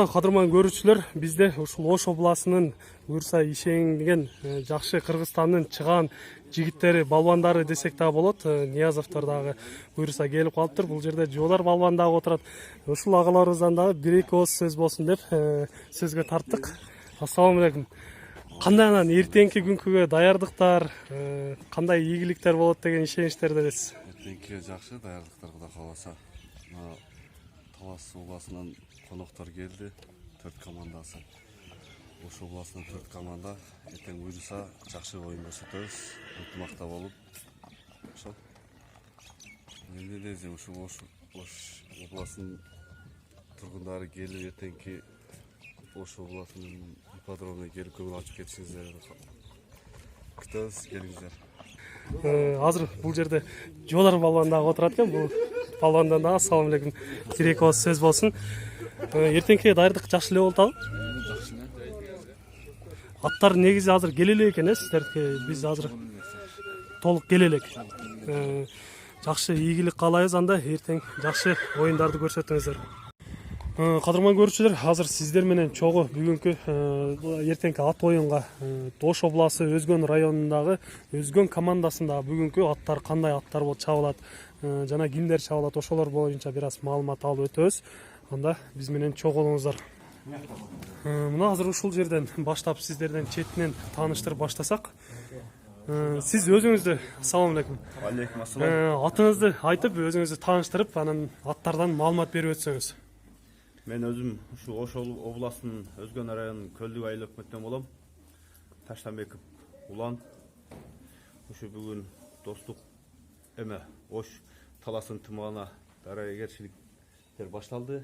Кадырман көрүүчүлөр, бизде ушул Ош областынын буюрса ишенгенген жакшы Кыргызстандын чыган жигиттери, балбандары десек дагы болот. Ниязовдор дагы буюрса келип калыптыр. Бул жерде Жолар балбан дагы отурат. Ушул агаларыбыздан дагы бир-эки ооз сөз болсун деп сөзгө тарттык. Ассаламу алейкум. Кандай анан эртеңки күнкүгө даярдыктар, кандай ийгиликтер болот деген ишеничтерди бересиз? Эртеңки жакшы даярдыктар, Кудай кааласа. Талас областынан коноктор келди, 4 командасы. Ош областынан 4 команда. Эртең буюрса жакшы оюн көрсөтөбүз, ынтымакта болуп. Ошол. Эми дезем ушу Ош областынын тургундары келип эртеңки Ош областынын ипподромуна келип көңүл ачып кетишиңиздерди күтөбүз, келиңиздер. Азыр бул жерде Жолар балбан дагы отурат экен. Бул балбандан дагы ассаламу алейкум. Бир-эки ооз сөз болсун. Эртеңки даярдык жакшы эле болуп атабы? Жакшы эле. Аттар негизи азыр келе элек экен, сиздердики биз азыр толук келе элек. Жакшы ийгилик каалайбыз, анда эртең жакшы оюндарды көрсөтүңүздөр. Кадырман көрүүчүлөр, азыр сиздер менен чогуу бүгүнкү эртеңки ат оюнга Ош областы Өзгөн районундагы Өзгөн командасында бүгүнкү аттар кандай аттар болуп чабылат жана кимдер чабылат, ошолор боюнча бир аз маалымат алып өтөбүз. Анда биз менен чогуу болуңуздар. Мына азыр ушул жерден баштап сиздерден четинен тааныштырып баштасак. Сиз өзүңүздү, ассаламу алейкум. Алейкум ассалам. Атыңызды айтып, өзүңүздү тааныштырып, анан аттардан маалымат берип өтсөңүз. Мен өзүм ушу Ош областынын Өзгөн районунун Көлдүк айыл өкмөтүнөн болом. Таштанбеков Улан. Ушу бүгүн достук Ош таласын тымагына дарыгерчиликтер башталды.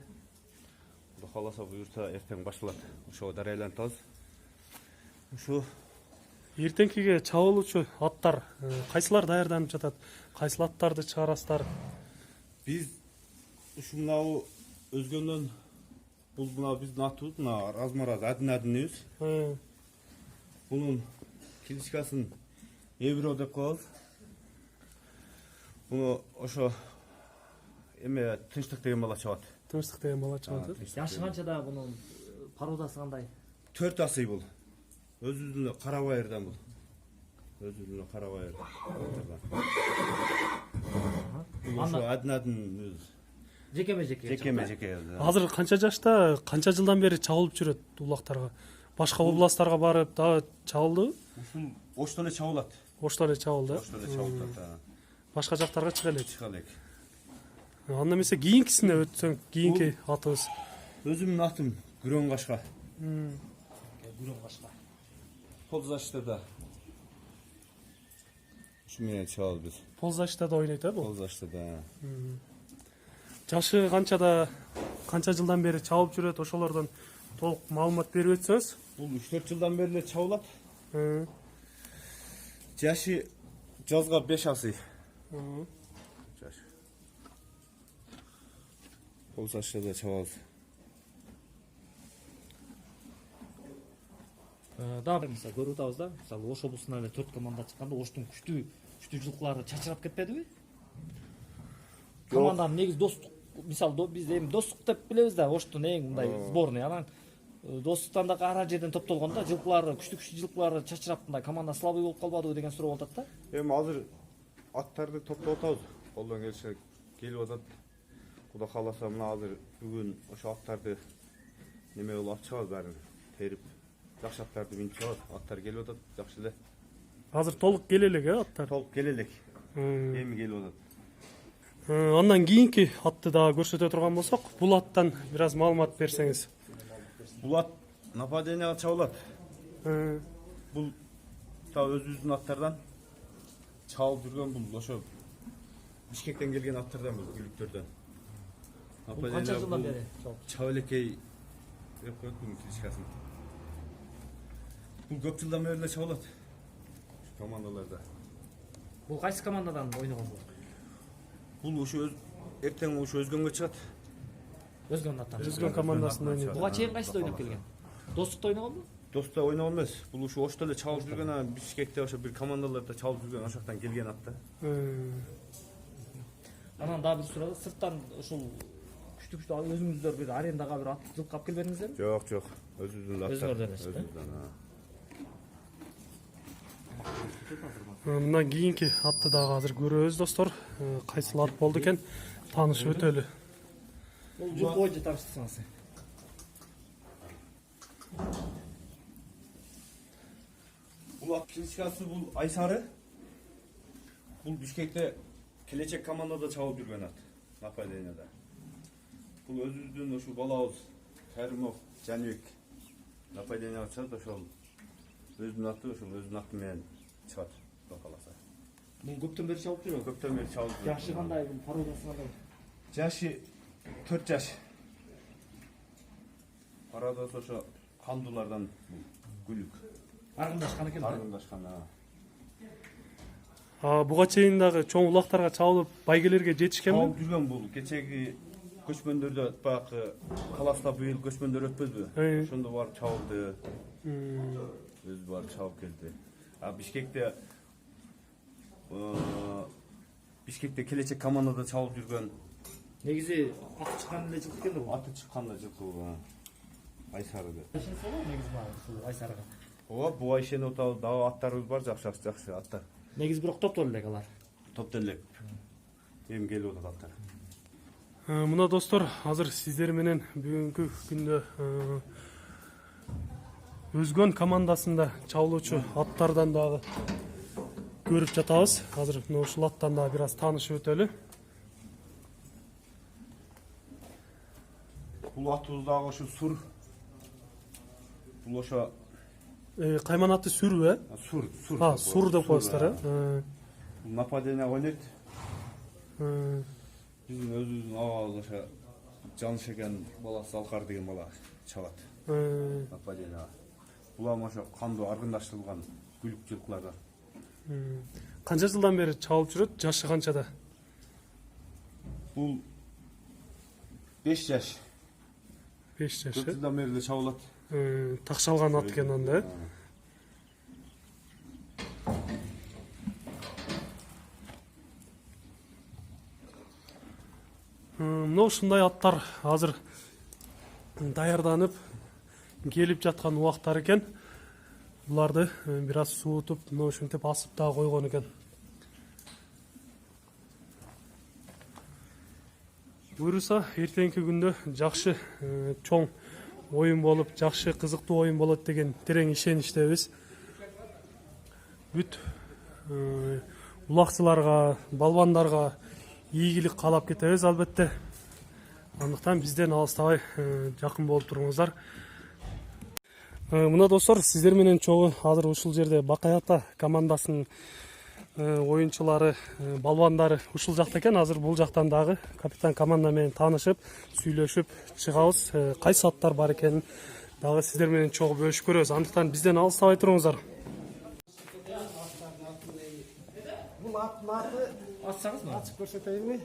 Кудай кааласа буюрса эртең башталат. Ошого дарыялантабыз. Ушу Эртеңкиге чабылуучу аттар кайсылар даярданып жатат? Кайсыл аттарды чыгарасыздар? биз ушу мынау Өзгөндөн бул мына биздин атыбыз, мына размараз адын-адыныбыз. Бунун кличкасын Эбро деп коебуз. Буну ошо тынчтык деген бала чабат. Тынчтык деген бала чабат. Яшы канчада бунун породасы кандай? 4 асый бул. Өзүбүздүн Карабайырдан бул. Өзүбүздүн Карабайырдан. Ошо адын-адын жеке. Азыр канча жашта, канча жылдан бери чабылып жүрөт улактарга? Башка областтарга барып дагы чабылдыбы? Ушул Ошто эле чабылат. Ошто эле чабылды. Ошто эле чабылат. Башка жактарга чыга элек. Чыга элек. Анда эмесе кийинкисине өтсөң, кийинки атыбыз. Өзүмдүн атым Күрөн Кашка. Күрөн Кашка. Ползаштада. Ушу менен чабабыз биз. Ползаштада ойнойт бул? Ползаштада. Жашы канчада, канча жылдан бери чабып жүрөт, ошолордон толук маалымат берип өтсөңүз. Бул 3-4 жылдан бери эле чабылат. Жашы жазга 5 асый. Жаш. Ползаштада чабабыз. Дагы мисалы көрүп атабыз да, мисалы Ош облусунан эле 4 команда чыкканда Оштун күчтүү жылкылары чачырап кетпедиби? Команданын негизи достук, мисалы биз эми достук деп билебиз да, Оштун эң мындай сборный. Анан достуктан да ара жерден топтолгондо жылкылары, күчтүү жылкылары чачырап мындай команда слабый болуп калбадыбы деген суроо болуп атат да. Эми азыр аттарды топтоп атабыз. Колдон келиши келип атат. Кудай кааласа мына азыр бүгүн ошо аттарды неме болуп алып чыгабыз баарын терип. Жакшы аттарды минип чыгабыз. Аттар келип атат, жакшы эле. Азыр толук келе элек, аттар? Толук келе элек. Эми келип атат. Андан кийинки атты дагы көрсөтө турган болсок, бул аттан бир аз маалымат берсеңиз. Бул ат нападенияга чабылат. Бул та өзүбүздүн аттардан чабылып жүргөн, бул ошо Бишкектен келген аттардан, бул күлүктөрдөн. Бул канча жылдан бери Чабылекей деп коет бунун кличкасын. Бул көп жылдан бери эле чабылат. Командаларда. Бул кайсы командадан ойногон бул? Бул ушу эртең ушу Өзгөнгө чыгат. Өзгөн аттан. Өзгөн командасында ойнойт. Буга чейин кайсыда ойноп келген? Достукта ойногонбу? Достукта ойногон эмес. Бул ушу Ошто эле чабылып жүргөн, анан Бишкекте ошо бир командаларда чабылып жүргөн, ошол жактан келген ат да. Анан дагы бир суроо, сырттан ушул күчтүү өзүңүздөр бир арендага бир ат жылкы алып келбедиңиздерби? Жок, өзүбүздүн аттар. Өзүңөрдөн эле, Өзүбүздөн. Мындан кийинки атты дагы азыр көрөбүз достор. Кайсыл ат болду экен таанышып өтөлү. Бул жылкы боюнча тааныштырсаңыз. Бул ат кличкасы бул Айсары. Бул Бишкекте келечек командада чабып жүргөн ат. Нападенияда. Бул өзүбүздүн ушу балабыз Каримов Жаныбек нападенияга чыгат, ошол өзүнүн аты, ошол өзүнүн аты менен чыгат. Кудай кааласа. Бул көптөн бери чабып жүрөт. Көптөн бери чабып жүрөт. Жашы кандай, бул пародасы кандай? Жашы 4 жаш. Парадасы ошо кандуулардан гүлүк. Аргындашкан экен. Аргындашкан. Буга чейин дагы чоң улактарга чабылып байгелерге жетишкенби? Чабып жүргөн бул. Кечеги көчмөндөрдө баягы каласта быйыл көчмөндөр өтпөдү. Ошондо барып чабылды. Өзү барып чабып келди. Бишкекте келечек командада чабып жүргөн. Негизи аты чыккан эле жылкы экен да бул. Аты чыкканда жылкы Айсары деп. Негизи бар ушул Айсарга. Ооба, бу Айшени отабыз дагы аттарыбыз бар, жакшы аттар. Негизи бирок топтол элек алар. Топтон элек. Эми келип атат аттар. Мына достор, азыр сиздер менен бүгүнкү күндө Өзгөн командасында чабылуучу аттардан дагы көрүп жатабыз. Азыр мына ушул аттан дагы бир аз таанышып өтөлү. Бул атыбыз дагы ошо Сур. Бул ошо Кайман аты Сүрбү, Сур. Сур деп коесуздар, Бул нападение ойнойт. Биздин өзүбүздүн абабыз ошо Жанышекен баласы Алкар деген бала чабат. Нападение. Булам ошо кандуу аргындаштырылган күлүк жылкылардан. Канча жылдан бери чабылып жүрөт? Жашы канчада? Бул 5 жаш. 5 жаш. 4 жылдан бери чабылат. Такшалган ат экен анда. Мына ушундай аттар азыр даярданып келип жаткан убактар экен. Буларды бир аз суутуп, мына ушинтип асып дагы койгон экен. Буюрса, эртеңки күндө жакшы чоң оюн болуп, жакшы кызыктуу оюн болот деген терең ишеничтебиз. Бүт улакчыларга, балбандарга ийгилик каалап кетебиз албетте. Андыктан бизден алыстабай жакын болуп туруңуздар. Мына достор, сиздер менен чогуу азыр ушул жерде Бакай ата командасынын оюнчулары, балбандары ушул жакта экен. Азыр бул жактан дагы капитан команда менен таанышып, сүйлөшүп чыгабыз. Кайсы аттар бар экенин дагы сиздер менен чогуу бөлүшүп көрөбүз. Андыктан бизден алыстабай туруңуздар. Бул аттын аты Ачсаңызбы? ачып көрсөтөйүнбү?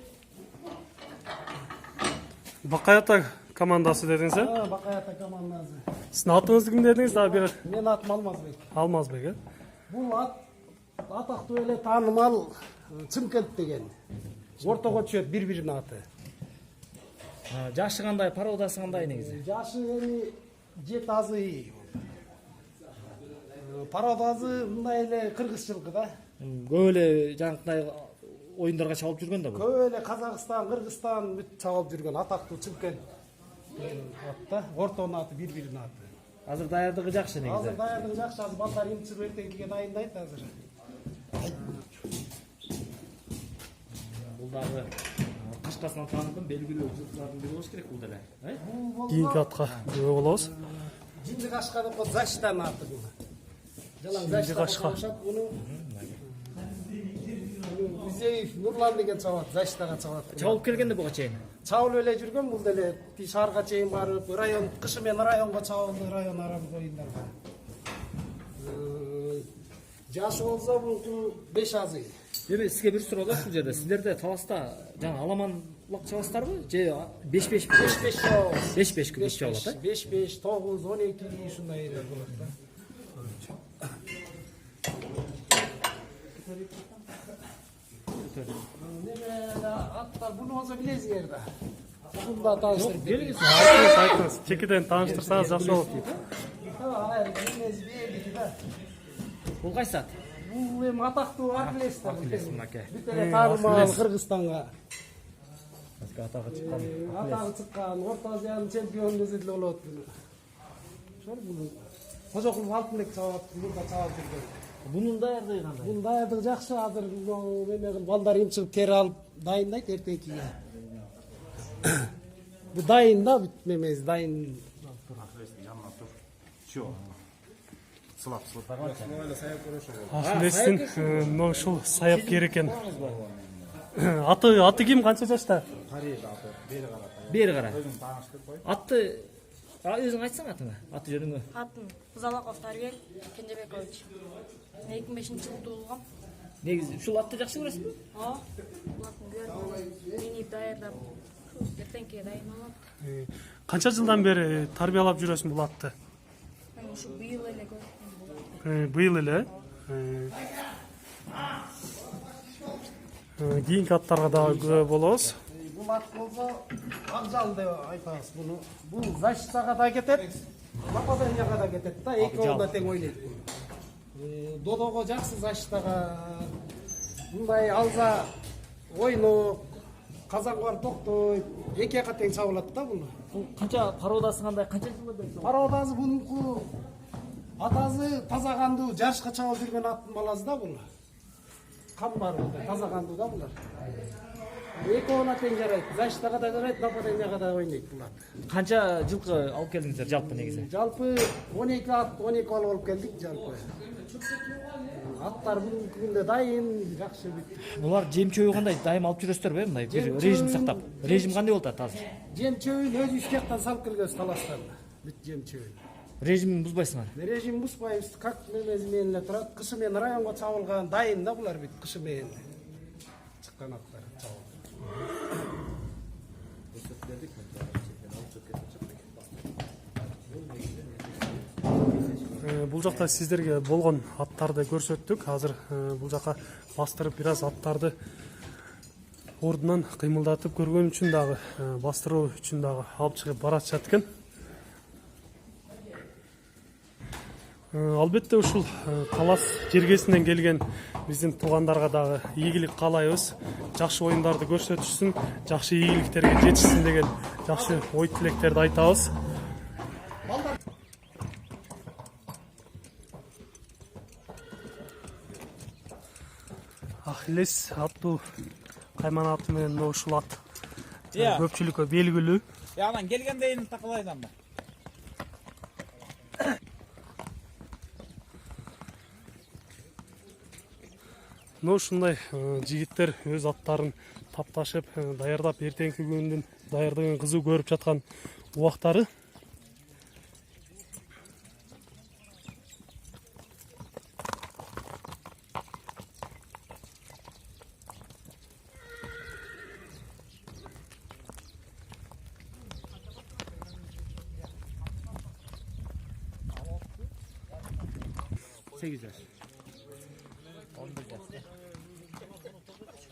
Бакай ата командасы дедиңиз, Бакай ата командасы. Сиздин атыңызды ким дедиңиз? Дагы бир Менин атым Алмазбек. Алмазбек, Бул ат атактуу эле таанымал Чымкент деген. Ортого түшөт бири-биринин аты. Жашы кандай, пародасы кандай негизи? Жашы эми 7 азый. Пародасы мындай эле кыргыз жылкы да. Көп эле жанакындай оюндарга чабылып жүргөн да бул. Көп эле Казакстан, Кыргызстан бүт чабылып жүргөн атактуу Чымкент деген ат да. Ортонун аты бири-биринин аты. Азыр даярдыгы жакшы негизи. Азыр даярдыгы жакшы, азыр балдар эмчип эртеңкиге дайындайт азыр. Бул дагы кышкасынан таанылган белгилүү жылкылардын бири болуш керек бул деле. кийинки атка күбө болобуз. Жинди кашка деп коет, Заштан аты бул. Жалаң Жинди кашка. Буну Бизеев Нурлан деген чабат, Заштага чабат. Чабылып келгенде буга чейин. Чабылып эле жүргөн бул деле шаарга чейин барып, район кышы менен районго чабылды, район арамыз оюндарга. Жашы болсо бул 5 азый. Эми сизге бир суроо да ушул жерде. Сиздерде таласта жана аламан улак чабасыздарбы? Же 5-5 5-5 күбөк чабылат, а? 5-5, 9, 12 ушундай эле болот да. Аттар буну болсо билесиңер да. Bunu da tanıştırıp Келіңіз. Айтыңыз, чекеден тааныштырсаңыз жакшы болот. Бұл қайсы ат? Бул эми атактуу Ахиллестер. Ахиллес мынаке. Бүт эле таанымал Кыргызстанга Атағы шыққан. атагы чыккан Орто Азиянын чемпиону десе деле болот. Ошол бул Кожокулов алтынбек чабат, мурда чабап жүргөн. Бұның даярдығы қандай? Бул даярдыгы жакшы, азыр эме кылып балдар чыгып тери алып дайындайт эртеңкиге. Бу дайын да бүт немеси дайын. Ахиллестин мына ушул саяпкер экен. Аты ким, канча жашта? Бері қара. Атты өзің айтсаң атыңа. Аты жөнүңө. Атым Залаков Тарбек Кенжебекович. 2005-жылы туулгам. Негизи ушул атты жакшы көрөсүңбү? Булатын көрүп, мени даярдап, эртеңки дайын болот. Канча жылдан бери тарбиялап жүрөсүң бул атты? Мен ушу быйыл эле көрдүм. Быйыл эле. Кийинки аттарга дагы күбө болобуз. Бул ат болсо абзал деп айтабыз буну. Бул защитага да кетет, нападенияга да кетет да, экөөүнө да тең ойнойт бул. Додого жакшы защитага мындай алса ойнок, казанга барып токтойт, эки жака тең чабылат да бул. Бул канча пародасы кандай, канча жылдан бери? Пародасы бунуку атасы таза кандуу жарышка чабып жүргөн аттын баласы да бул. Кан бар бунда, таза кандуу да булар. Экөөүнө тең жарайт, защитага да жарайт, нападенияга да ойнойт бул ат. Канча жылкы алып келдиңиздер жалпы негизи? Жалпы 12 ат, 12 бал алып келдик жалпы. Аттар бүгүнкү күндө дайын, жакшы бүт. Булар жем чөйү кандай? Дайым алып жүрөсүздөр бе? Мындай бир режим сактап. Режим кандай болуп атат азыр? Жем чөйүн өзү ишкектен салып келгенбиз таластан. Бүт жем чөйүн. Режимин бузбайсыңар. Режим бузбайбыз, как немеси менен эле турат. Кышы менен районго чабылган дайын да булар бүт кышы менен. Чыккан аттар чабылган. Бул жакта сиздерге болгон аттарды көрсөттүк. Азыр бул жака бастырып бир аз аттарды ордунан кыймылдатып көргөн үчүн дагы, бастыруу үчүн дагы алып чыгып баратышат экен. Албетте ушул талас жергесинен келген биздин туугандарга дагы ийгилик каалайбыз. Жакшы оюндарды көрсөтүшсүн, жакшы ийгиликтерге жетишсин деген жакшы ой тилектерди айтабыз. Ахиллес аттуу кайман аты менен ушул ат көпчүлүккө белгилүү. Анан келгендейин такалайдан ба? Ушундай жигиттер өз аттарын тапташып, даярдап эртеңки күндүн даярдыгын кызуу көрүп жаткан убактары.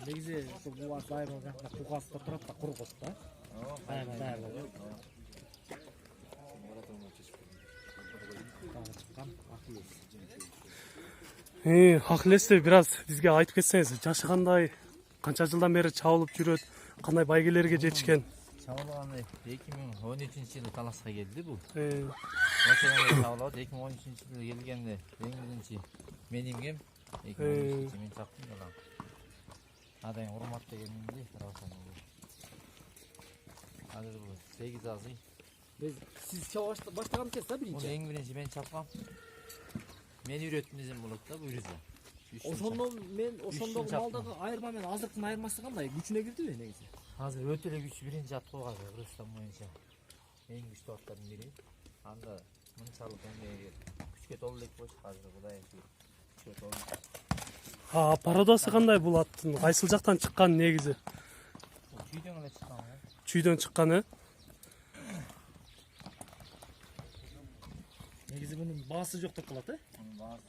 Негизи бул ат дайым жакта кукаста турат да кургот да. Дайым. Ахиллести бир аз бизге айтып кетсеңиз, жашы кандай, канча жылдан бери чабылып жүрөт, кандай байгелерге жетишкен? Чабылганы 2013-жылы таласка келди бул. Ошондо чабылып 2013-жылы келгенде эң биринчи мен имгем 2013-жылы мен чаптым да. Адайын урмат дегенди тарапынан. Азыр бул 8 азый. Сиз чаба баштаган экенсиз да Муну биринчи? эң биринчи мен чапкам. Мен үйрөттүм болот да бул үрүзө. Ошондогу малдагы айырма менен азыркынын айырмасы кандай? Күчүнө кирдиби негизи? Азыр өтө эле күчтүү биринчи ат кой азыр Кыргызстан боюнча. Эң күчтүү аттардын бири. Анда мынчалык эмне күчкө толуу элек болчу азыр Кудай күчкө толуу. Пародасы кандай бул аттын? Кайсыл жактан чыккан негизи? Чүйдөн эле чыккан. Чүйдөн чыккан, Негизи мунун баасы жок деп калат, Мунун баасы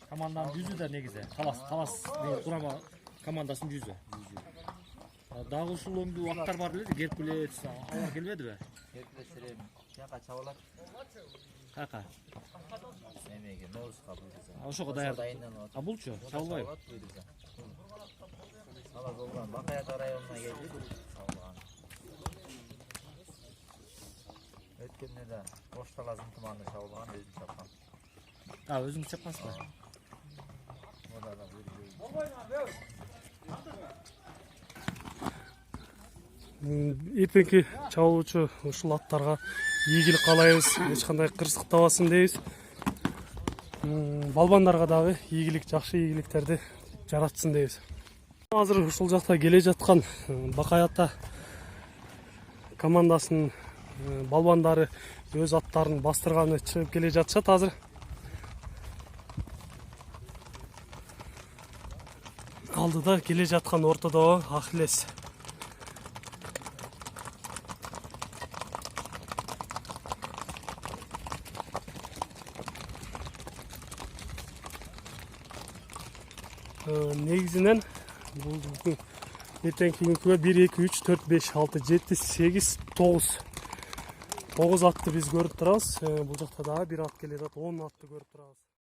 Команданын жүзү да негизи. Талас құрама командасынын жүзү. дагы ушул өңдүү аттар бар беледи, Геркулес, алар келбедиби? Геркулестер жака чабалат. Кака? Эмеге Ноузга буйрса. Ошого даяр. Дайынданып. А булчу, чабылбайбы? Буйрса. Алар болгон Бакаят районуна келди. Чабылган. Өткөндө да Ошталазын туманында чабылган, өзү чапкан. Өзүң чапкансызбы? Мода да буйрса. Эртеңки чабылуучу ушул аттарга ийгилик каалайбыз, эч кандай кырсыктабасын дейбиз. Балбандарга дагы ийгилик, жакшы ийгиликтерди жаратсын дейбиз. Азыр ушул жакта келе жаткан Бакаят командасынын балбандары өз аттарын бастырганы чыгып келе жатышат азыр. Алдыда келе жаткан ортодогу Ахиллес. Негизинен бул эртеңки күнгө 1 2 3 4 5 6 7 8 9 атты биз көрүп турабыз. Бул жакта дагы бир ат келе жатат, 10 атты көрүп турабыз.